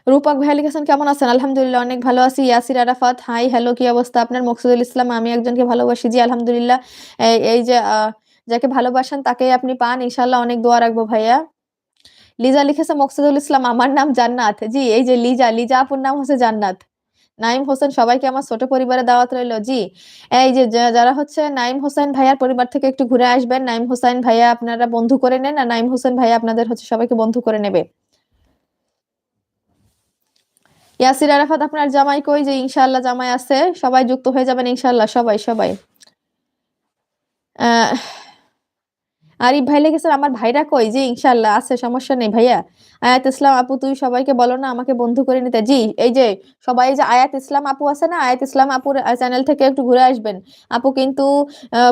রূপক ভাইয়া লিখেছেন কেমন আছেন? আলহামদুলিল্লাহ অনেক ভালো আছি। ইয়াসির আরাফাত হাই হ্যালো কি অবস্থা আপনার? মকসুদুল ইসলাম আমি একজনকে ভালোবাসি। জি আলহামদুলিল্লাহ। এই যে যাকে ভালোবাসেন তাকেই আপনি পান। ইনশাআল্লাহ অনেক দোয়া রাখবো ভাইয়া। লিজা লিখেছে মকসুদুল ইসলাম আমার নাম জান্নাত। জি এই যে লিজা আপুর নাম হচ্ছে জান্নাত। নাইম হোসেন সবাইকে আমার ছোট পরিবারে দাওয়াত রইল। জি এই যে যারা হচ্ছে নাইম হোসেন ভাইয়ার পরিবার থেকে একটু ঘুরে আসবেন। নাইম হোসেন ভাইয়া আপনারা বন্ধু করে নেন আর নাইম হোসেন ভাইয়া আপনাদের হচ্ছে সবাইকে বন্ধু করে নেবে। ইয়াসির আরাফাত আপনার জামাই কই? যে ইনশাআল্লাহ জামাই আছে, সবাই যুক্ত হয়ে যাবেন ইনশাআল্লাহ, সবাই সবাই। আহ আরিফ ভাই লিখেছেন আমার ভাইরা কই? জি ইনশাআল্লাহ আছে, সমস্যা নেই ভাইয়া। আয়াত ইসলাম আপু তুই সবাইকে বলো না আমাকে বন্ধু করে নিতে। জি এই যে সবাই যে আয়াত ইসলাম আপু আছে না, আয়াত ইসলাম আপুর চ্যানেল থেকে একটু ঘুরে আসবেন। আপু কিন্তু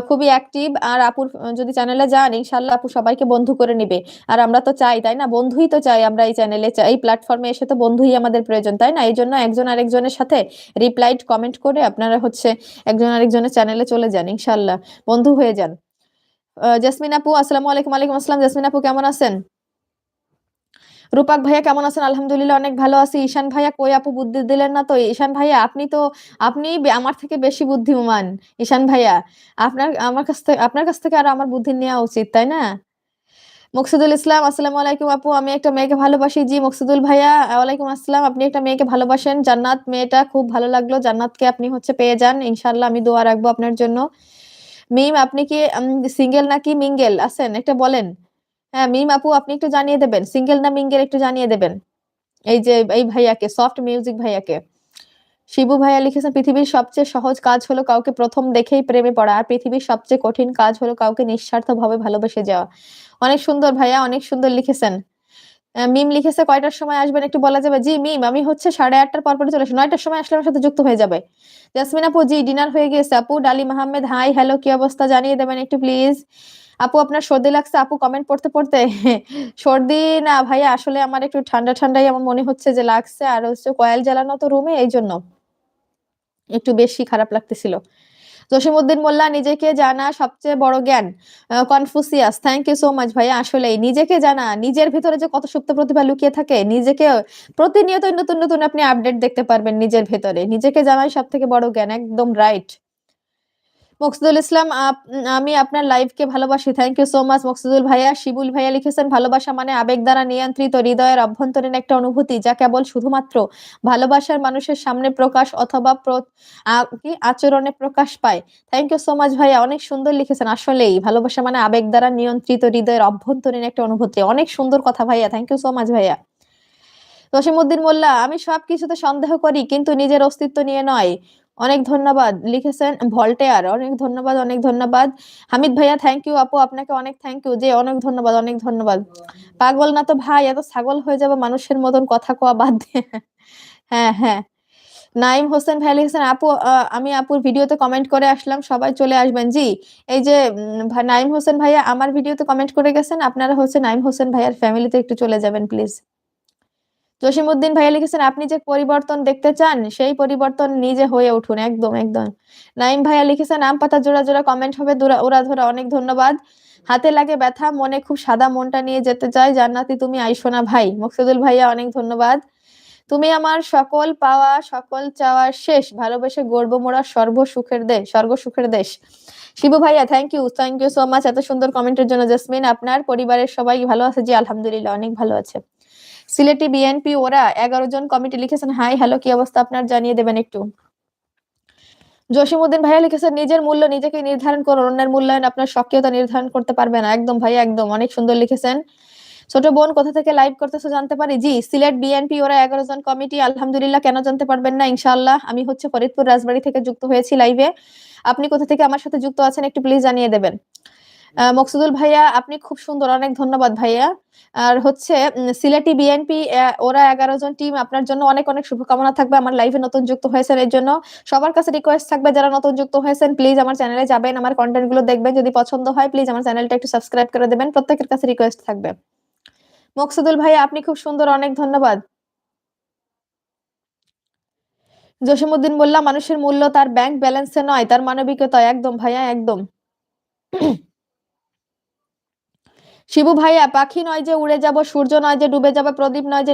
খুবই অ্যাক্টিভ, আর আপুর যদি চ্যানেলে যান ইনশাআল্লাহ আপু সবাইকে বন্ধু করে নিবে। আর আমরা তো চাই তাই না, বন্ধুই তো চাই আমরা এই চ্যানেলে, চাই এই প্ল্যাটফর্মে এসে তো বন্ধুই আমাদের প্রয়োজন তাই না? এই জন্য একজন আরেকজনের সাথে রিপ্লাইড কমেন্ট করে আপনারা হচ্ছে একজন আরেকজনের চ্যানেলে চলে যান, ইনশাআল্লাহ বন্ধু হয়ে যান। জেসমিন আপু আসসালামু আলাইকুম। ওয়ালাইকুম আসসালাম। জেসমিন আপু কেমন আছেন? রূপক ভাইয়া কেমন আছেন? আলহামদুলিল্লাহ অনেক ভালো আছি। ঈশান ভাইয়া কই? আপু বুদ্ধি দিলেন না তো। ঈশান ভাইয়া আপনি তো আমার থেকে বেশি বুদ্ধিমান। ঈশান ভাইয়া আপনার কাছ থেকে আরো আমার বুদ্ধি নেওয়া উচিত তাই না? মকসুদুল ইসলাম আসসালামু আলাইকুম আপু আমি একটা মেয়েকে ভালোবাসি। জি মকসুদুল ভাইয়া ওয়ালাইকুম আসসালাম। আপনি একটা মেয়েকে ভালোবাসেন, জান্নাত মেয়েটা খুব ভালো লাগলো। জান্নাতকে আপনি হচ্ছে পেয়ে যান ইনশাআল্লাহ, আমি দোয়া রাখবো আপনার জন্য। মিম আপনি কি সিঙ্গেল নাকি মিঙ্গেল আছেন একটা বলেন। হ্যাঁ মিম আপু আপনি একটু জানিয়ে দেবেন সিঙ্গেল না মিঙ্গেল, একটু জানিয়ে দেবেন। এই যে এই ভাইয়াকে, সফট মিউজিক ভাইয়াকে। শিবু ভাইয়া লিখেছেন পৃথিবীর সবচেয়ে সহজ কাজ হলো কাউকে প্রথম দেখেই প্রেমে পড়া, আর পৃথিবীর সবচেয়ে কঠিন কাজ হলো কাউকে নিঃস্বার্থভাবে ভালোবেসে যাওয়া। অনেক সুন্দর ভাইয়া, অনেক সুন্দর লিখেছেন। মিম লিখেছে কয়টার সময় আসবেন একটু বলা যাবে? জি মিম আমি হচ্ছে 8:30টার পরপরই চলে আসি, 9টার সময় আসলে আমার সাথে যুক্ত হয়ে যাবে। জাসমিন আপু জি ডিনার হয়ে গেছে আপু। ডালি মাহমেদ হাই হ্যালো কি অবস্থা জানিয়ে দেবেন একটু প্লিজ। আপু আপনার সর্দি লাগছে? আপু কমেন্ট পড়তে পড়তে সর্দি না ভাইয়া, আসলে আমার একটু ঠান্ডা ঠান্ডাই আমার মনে হচ্ছে যে লাগছে, আর হচ্ছে কয়েল জ্বালানো তো রুমে, এই জন্য একটু বেশি খারাপ লাগতেছিল। জসিমউদ্দিন মোল্লা নিজেকে জানা সবচেয়ে বড় জ্ঞান। Confucius thank you so much ভাইয়া। আসলেই নিজেকে জানা, নিজের ভিতরে যে কত সুপ্ত প্রতিভা লুকিয়ে থাকে, নিজেকে প্রতিনিয়ত নতুন নতুন আপনি আপডেট দেখতে পারবেন নিজের ভেতরে, নিজেকে জানাই সব থেকে বড় জ্ঞান, একদম রাইট। মকসুদুল ইসলাম আমি আপনার লাইভকে ভালোবাসি। Thank you so much Maksudul ভাইয়া। শিবুল ভাইয়া লিখেছেন ভালোবাসা মানে আবেগ দ্বারা নিয়ন্ত্রিত হৃদয়ের অভ্যন্তরীণ একটা অনুভূতি যা কেবল শুধুমাত্র ভালোবাসার মানুষের সামনে প্রকাশ অথবা কি আচরণে প্রকাশ পায়। থ্যাংক ইউ সো মাচ ভাইয়া, অনেক সুন্দর লিখেছেন। আসলেই ভালোবাসা মানে আবেগ দ্বারা নিয়ন্ত্রিত হৃদয়ের অভ্যন্তরীণ একটা অনুভূতি, অনেক সুন্দর কথা ভাইয়া, থ্যাংক ইউ সো মাচ ভাইয়া। জসিমউদ্দিন মোল্লা আমি সবকিছুতে সন্দেহ করি কিন্তু নিজের অস্তিত্ব নিয়ে নয়। অনেক ধন্যবাদ লিখেছেন ভল্টেয়ার, অনেক ধন্যবাদ অনেক ধন্যবাদ। হামিদ ভাইয়া থ্যাংক ইউ আপু, আপনাকে অনেক থ্যাংক ইউ, যে অনেক ধন্যবাদ অনেক ধন্যবাদ। পাগল না তো ভাই, এত ছাগল হয়ে যাবে মানুষের মতন কথা কোয়া বাদ দিয়ে। হ্যাঁ হ্যাঁ। নাইম হোসেন ভাই লিখেছেন আপু আমি আপুর ভিডিওতে কমেন্ট করে আসলাম, সবাই চলে আসবেন। জি এই যে নাইম হোসেন ভাইয়া আমার ভিডিওতে কমেন্ট করে গেছেন, আপনারা হচ্ছে নাইম হোসেন ভাইয়ার ফ্যামিলিতে একটু চলে যাবেন প্লিজ। জসিমউদ্দিন ভাইয়া লিখেছেন আপনি যে পরিবর্তন দেখতে চান সেই পরিবর্তন নিজে হয়ে উঠুন, একদম একদম। নাইম ভাইয়া লিখেছেন আম পাতা জোড়া জোড়া কমেন্ট হবে ওরা ধরা, অনেক ধন্যবাদ। হাতে লাগে ব্যথা মনে খুব সাদা মনটা নিয়ে যেতে চাই, জান্নাতি তুমি আইসো না ভাই। মকসুদুল ভাইয়া অনেক ধন্যবাদ। তুমি আমার সকল পাওয়া সকল চাওয়ার শেষ, ভালোবেসে গর্ব মোড়া স্বর্গ সুখের দেশ। শিবু ভাইয়া থ্যাংক ইউ সো মাচ এত সুন্দর কমেন্টের জন্য। জেসমিন আপনার পরিবারের সবাই ভালো আছে? জি আলহামদুলিল্লাহ অনেক ভালো আছে। সিলেটি বিএনপি ওরা 11 জন কমিটি লিখেছেন হাই হ্যালো কি অবস্থা আপনার জানিয়ে দেবেন একটু। জসিমউদ্দিন ভাইয়া লিখেছেন নিজের মূল্য নিজেকে নির্ধারণ করুন, অন্যের মূল্যায়ন আপনার সক্রিয়তা নির্ধারণ করতে পারবে না। একদম ভাইয়া একদম, অনেক সুন্দর লিখেছেন। ছোট বোন কোথা থেকে লাইভ করতেছো জানতে পারি? জি সিলেট বিএনপি ওরা 11 জন কমিটি আলহামদুলিল্লাহ, কেন জানতে পারবেন না ইনশাআল্লাহ। আমি হচ্ছে ফরিদপুর রাজবাড়ী থেকে যুক্ত হয়েছি লাইভে। আপনি কোথা থেকে আমার সাথে যুক্ত আছেন একটু প্লিজ জানিয়ে দেবেন। মকসুদুল ভাইয়া আপনি খুব সুন্দর, অনেক ধন্যবাদ ভাইয়া। আর হচ্ছে সিলেটি বিএনপি ওরা 11 জন টিম, আপনার জন্য অনেক অনেক শুভকামনা থাকবে। আমার লাইভে নতুন যুক্ত হয়েছেন এর জন্য সবার কাছে রিকোয়েস্ট থাকবে, যারা নতুন যুক্ত হয়েছেন প্লিজ আমার চ্যানেলে যাবেন, আমার কন্টেন্ট গুলো দেখবেন, যদি পছন্দ হয় প্লিজ আমার চ্যানেলটা একটু সাবস্ক্রাইব করে দেবেন, প্রত্যেকের কাছে রিকোয়েস্ট থাকবে। মকসুদুল ভাইয়া আপনি খুব সুন্দর, অনেক ধন্যবাদ। জসিমউদ্দিন বললাম মানুষের মূল্য তার ব্যাংক ব্যালেন্সে নয়, তার মানবিকতায়। একদম ভাইয়া একদম। শিবু ভাইয়া পাখি নয় যে উড়ে যাব, সূর্য নয় যে ডুবে যাবে, প্রদীপ নয় যে